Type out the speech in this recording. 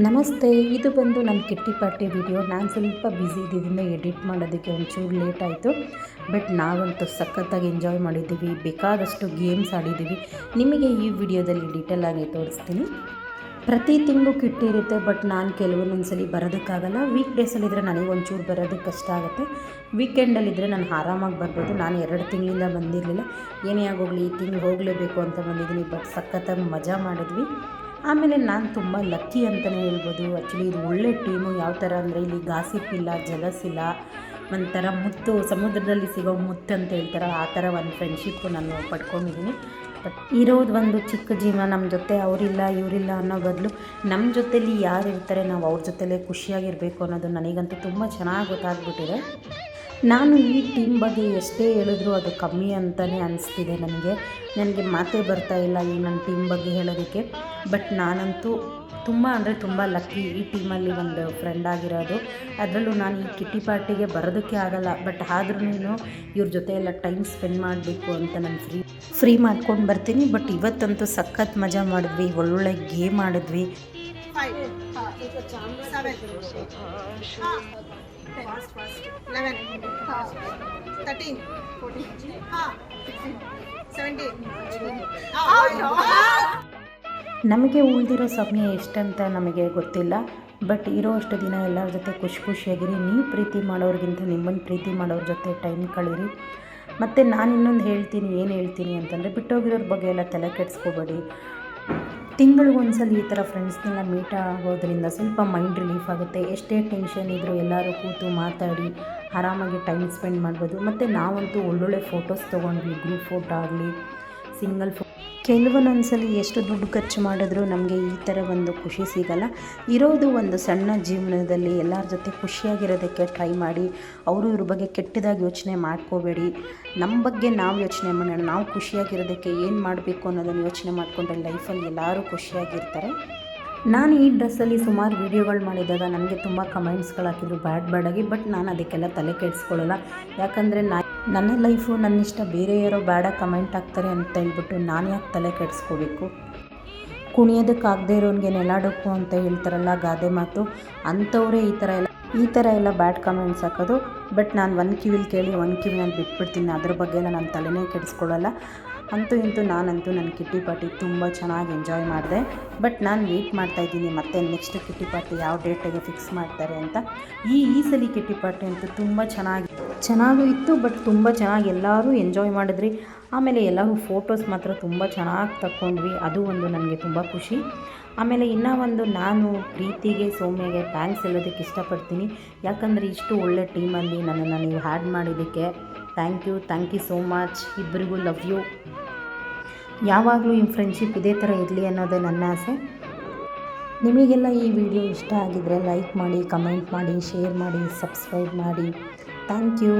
ನಮಸ್ತೆ. ಇದು ಬಂದು ನನ್ನ ಕಿಟ್ಟಿ ಪಾರ್ಟಿ ವಿಡಿಯೋ. ನಾನು ಸ್ವಲ್ಪ ಬ್ಯುಸಿ ಇದ್ದಿದ್ದರಿಂದ ಎಡಿಟ್ ಮಾಡೋದಕ್ಕೆ ಒಂಚೂರು ಲೇಟ್ ಆಯಿತು. ಬಟ್ ನಾವಂತೂ ಸಖತ್ತಾಗಿ ಎಂಜಾಯ್ ಮಾಡಿದ್ದೀವಿ. ಬೇಕಾದಷ್ಟು ಗೇಮ್ಸ್ ಆಡಿದ್ದೀವಿ. ನಿಮಗೆ ಈ ವಿಡಿಯೋದಲ್ಲಿ ಡೀಟೇಲಾಗಿ ತೋರಿಸ್ತೀನಿ. ಪ್ರತಿ ತಿಂಗಳು ಕಿಟ್ಟಿ ಇರುತ್ತೆ. ಬಟ್ ನಾನು ಕೆಲವೊಂದೊಂದ್ಸಲಿ ಬರೋದಕ್ಕಾಗಲ್ಲ. ವೀಕ್ ಡೇಸಲ್ಲಿದ್ದರೆ ನನಗೆ ಒಂಚೂರು ಬರೋದಕ್ಕೆ ಕಷ್ಟ ಆಗುತ್ತೆ. ವೀಕೆಂಡಲ್ಲಿದ್ದರೆ ನಾನು ಆರಾಮಾಗಿ ಬರ್ಬೋದು. ನಾನು 2 ತಿಂಗಳಿಂದ ಬಂದಿರಲಿಲ್ಲ. ಏನೇ ಆಗೋಗಲಿ ಈ ತಿಂಗಳು ಹೋಗಲೇಬೇಕು ಅಂತ ಬಂದಿದ್ದೀನಿ. ಬಟ್ ಸಖತ್ತಾಗಿ ಮಜಾ ಮಾಡಿದ್ವಿ. ಆಮೇಲೆ ನಾನು ತುಂಬ ಲಕ್ಕಿ ಅಂತಲೇ ಹೇಳ್ಬೋದು. ಆ್ಯಕ್ಚುಲಿ ಇದು ಒಳ್ಳೆ ಟೀಮು. ಯಾವ ಥರ ಅಂದರೆ ಇಲ್ಲಿ ಗಾಸಿಪ್ ಇಲ್ಲ, ಜಲಸ್ ಇಲ್ಲ, ಒಂಥರ ಮುತ್ತು, ಸಮುದ್ರದಲ್ಲಿ ಸಿಗೋ ಮುತ್ತು ಅಂತ ಹೇಳ್ತಾರೆ, ಆ ಥರ ಒಂದು ಫ್ರೆಂಡ್ಶಿಪ್ಪು ನಾನು ಪಡ್ಕೊಂಡಿದ್ದೀನಿ. ಬಟ್ ಇರೋದು ಒಂದು ಚಿಕ್ಕ ಜೀವನ. ನಮ್ಮ ಜೊತೆ ಅವರಿಲ್ಲ ಇವರಿಲ್ಲ ಅನ್ನೋ ಬದಲು ನಮ್ಮ ಜೊತೇಲಿ ಯಾರು ಇರ್ತಾರೆ ನಾವು ಅವ್ರ ಜೊತೆಲೇ ಖುಷಿಯಾಗಿರಬೇಕು ಅನ್ನೋದು ನನಗಂತೂ ತುಂಬ ಚೆನ್ನಾಗಿ ಗೊತ್ತಾಗ್ಬಿಟ್ಟಿದೆ. ನಾನು ಈ ಟೀಮ್ ಬಗ್ಗೆ ಎಷ್ಟೇ ಹೇಳಿದ್ರೂ ಅದು ಕಮ್ಮಿ ಅಂತಲೇ ಅನಿಸ್ತಿದೆ ನನಗೆ ಮಾತೇ ಬರ್ತಾ ಇಲ್ಲ ಈ ನನ್ನ ಟೀಮ್ ಬಗ್ಗೆ ಹೇಳೋದಕ್ಕೆ. ಬಟ್ ನಾನಂತೂ ತುಂಬ ಅಂದರೆ ತುಂಬ ಲಕ್ಕಿ ಈ ಟೀಮಲ್ಲಿ ಒಂದು ಫ್ರೆಂಡ್ ಆಗಿರೋದು. ಅದರಲ್ಲೂ ನಾನು ಈ ಕಿಟ್ಟಿ ಪಾರ್ಟಿಗೆ ಬರೋದಕ್ಕೆ ಆಗಲ್ಲ. ಬಟ್ ಆದ್ರೂ ಇವ್ರ ಜೊತೆ ಎಲ್ಲ ಟೈಮ್ ಸ್ಪೆಂಡ್ ಮಾಡಬೇಕು ಅಂತ ನಾನು ಫ್ರೀ ಮಾಡ್ಕೊಂಡು ಬರ್ತೀನಿ. ಬಟ್ ಇವತ್ತಂತೂ ಸಖತ್ ಮಜಾ ಮಾಡಿದ್ವಿ. ಒಳ್ಳೊಳ್ಳೆ ಗೇಮ್ ಆಡಿದ್ವಿ. 5, 7, 11, 13, 14, 16, 17. ನಮಗೆ ಉಳಿದಿರೋ ಸಮಯ ಎಷ್ಟಂತ ನಮಗೆ ಗೊತ್ತಿಲ್ಲ. ಬಟ್ ಇರೋ ಅಷ್ಟು ದಿನ ಎಲ್ಲರ ಜೊತೆ ಖುಷಿಯಾಗಿರಿ. ನೀವು ಪ್ರೀತಿ ಮಾಡೋರಿಗಿಂತ ನಿಮ್ಮನ್ನು ಪ್ರೀತಿ ಮಾಡೋರ ಜೊತೆ ಟೈಮ್ ಕಳೀರಿ. ಮತ್ತು ನಾನು ಇನ್ನೊಂದು ಏನು ಹೇಳ್ತೀನಿ ಅಂತಂದರೆ, ಬಿಟ್ಟೋಗಿರೋರ ಬಗ್ಗೆ ಎಲ್ಲ ತಲೆ ಕೆಡಿಸ್ಕೋಬೇಡಿ. ತಿಂಗಳಿಗೊಂದ್ಸಲ ಈ ಥರ ಫ್ರೆಂಡ್ಸ್ನೆಲ್ಲ ಮೀಟ್ ಆಗೋದ್ರಿಂದ ಸ್ವಲ್ಪ ಮೈಂಡ್ ರಿಲೀಫ್ ಆಗುತ್ತೆ. ಎಷ್ಟೇ ಟೆನ್ಷನ್ ಇದ್ದರೂ ಎಲ್ಲರೂ ಕೂತು ಮಾತಾಡಿ ಆರಾಮಾಗಿ ಟೈಮ್ ಸ್ಪೆಂಡ್ ಮಾಡ್ಬೋದು. ಮತ್ತು ನಾವಂತೂ ಒಳ್ಳೊಳ್ಳೆ ಫೋಟೋಸ್ ತೊಗೊಂಡ್ವಿ. ಗ್ರೂಪ್ ಫೋಟೋ ಆಗಲಿ, ಸಿಂಗಲ್ ಕೆಲವೊಂದೊಂದ್ಸಲಿ ಎಷ್ಟು ದುಡ್ಡು ಖರ್ಚು ಮಾಡಿದ್ರೂ ನಮಗೆ ಈ ಥರ ಒಂದು ಖುಷಿ ಸಿಗಲ್ಲ. ಇರೋದು ಒಂದು ಸಣ್ಣ ಜೀವನದಲ್ಲಿ ಎಲ್ಲರ ಜೊತೆ ಖುಷಿಯಾಗಿರೋದಕ್ಕೆ ಟ್ರೈ ಮಾಡಿ. ಅವರು ಇವ್ರ ಬಗ್ಗೆ ಕೆಟ್ಟದಾಗಿ ಯೋಚನೆ ಮಾಡ್ಕೋಬೇಡಿ. ನಮ್ಮ ಬಗ್ಗೆ ನಾವು ಯೋಚನೆ ಮಾಡೋಣ. ನಾವು ಖುಷಿಯಾಗಿರೋದಕ್ಕೆ ಏನು ಮಾಡಬೇಕು ಅನ್ನೋದನ್ನು ಯೋಚನೆ ಮಾಡಿಕೊಂಡ್ರೆ ಲೈಫಲ್ಲಿ ಎಲ್ಲರೂ ಖುಷಿಯಾಗಿರ್ತಾರೆ. ನಾನು ಈ ಡ್ರೆಸ್ಸಲ್ಲಿ ಸುಮಾರು ವೀಡಿಯೋಗಳು ಮಾಡಿದಾಗ ನನಗೆ ತುಂಬ ಕಮೆಂಟ್ಸ್ಗಳು ಹಾಕಿದ್ರು ಬ್ಯಾಡಾಗಿ. ಬಟ್ ನಾನು ಅದಕ್ಕೆಲ್ಲ ತಲೆ ಕೆಡಿಸ್ಕೊಳ್ಳಲ್ಲ. ಯಾಕಂದರೆ ನನ್ನ ಲೈಫು ನನ್ನಿಷ್ಟ, ಬೇರೆ ಯಾರೋ ಬೇಡ ಕಮೆಂಟ್ ಹಾಕ್ತಾರೆ ಅಂತ ಹೇಳ್ಬಿಟ್ಟು ನಾನು ಯಾಕೆ ತಲೆ ಕೆಡಿಸ್ಕೋಬೇಕು. ಕುಣಿಯೋದಕ್ಕಾಗದೇ ಇರೋನಿಗೆ ನೆಲಾಡೋಕ್ಕೂ ಅಂತ ಹೇಳ್ತಾರಲ್ಲ ಗಾದೆ ಮಾತು, ಅಂಥವರೇ ಈ ಥರ ಎಲ್ಲ ಬ್ಯಾಡ್ ಕಮೆಂಟ್ಸ್ ಹಾಕೋದು. ಬಟ್ ನಾನು ಒಂದು ಕಿವಿಲಿ ಕೇಳಿ ಒಂದು ಕಿವಿನಲ್ಲಿ ಬಿಟ್ಬಿಡ್ತೀನಿ. ಅದ್ರ ಬಗ್ಗೆ ಎಲ್ಲ ನಾನು ತಲೆನೇ ಕೆಡಿಸ್ಕೊಳ್ಳಲ್ಲ. ನಾನಂತೂ ನನ್ನ ಕಿಟ್ಟಿ ಪಾರ್ಟಿ ತುಂಬ ಚೆನ್ನಾಗಿ ಎಂಜಾಯ್ ಮಾಡಿದೆ. ಬಟ್ ನಾನು ವೇಟ್ ಮಾಡ್ತಾಯಿದ್ದೀನಿ ಮತ್ತೆ ನೆಕ್ಸ್ಟ್ ಕಿಟ್ಟಿ ಪಾರ್ಟಿ ಯಾವ ಡೇಟಿಗೆ ಫಿಕ್ಸ್ ಮಾಡ್ತಾರೆ ಅಂತ. ಈ ಸಲ ಕಿಟ್ಟಿ ಪಾರ್ಟಿ ಅಂತೂ ತುಂಬ ಚೆನ್ನಾಗೂ ಇತ್ತು. ಬಟ್ ತುಂಬ ಚೆನ್ನಾಗಿ ಎಲ್ಲರೂ ಎಂಜಾಯ್ ಮಾಡಿದ್ರಿ. ಆಮೇಲೆ ಎಲ್ಲರೂ ಫೋಟೋಸ್ ಮಾತ್ರ ತುಂಬ ಚೆನ್ನಾಗಿ ತಗೊಂಡ್ವಿ. ಅದು ಒಂದು ನನಗೆ ತುಂಬ ಖುಷಿ. ಆಮೇಲೆ ಇನ್ನೂ ಒಂದು, ನಾನು ಪ್ರೀತಿಗೆ, ಸೌಮ್ಯಗೆ ಥ್ಯಾಂಕ್ಸ್ ಹೇಳೋದಕ್ಕೆ ಇಷ್ಟಪಡ್ತೀನಿ. ಯಾಕಂದರೆ ಇಷ್ಟು ಒಳ್ಳೆ ಟೀಮಲ್ಲಿ ನನ್ನನ್ನು ನೀವು ಆ್ಯಡ್ ಮಾಡಿದ್ದಕ್ಕೆ ಥ್ಯಾಂಕ್ ಯು ಸೋ ಮಚ್. ಇಬ್ಬರಿಗೂ ಲವ್ ಯು. ಯಾವಾಗಲೂ ಈ ಫ್ರೆಂಡ್ಶಿಪ್ ಇದೇ ಥರ ಇರಲಿ ಅನ್ನೋದೇ ನನ್ನ ಆಸೆ. ನಿಮಗೆಲ್ಲ ಈ ವಿಡಿಯೋ ಇಷ್ಟ ಆಗಿದ್ದರೆ ಲೈಕ್ ಮಾಡಿ, ಕಮೆಂಟ್ ಮಾಡಿ, ಶೇರ್ ಮಾಡಿ, ಸಬ್ಸ್ಕ್ರೈಬ್ ಮಾಡಿ. Thank you.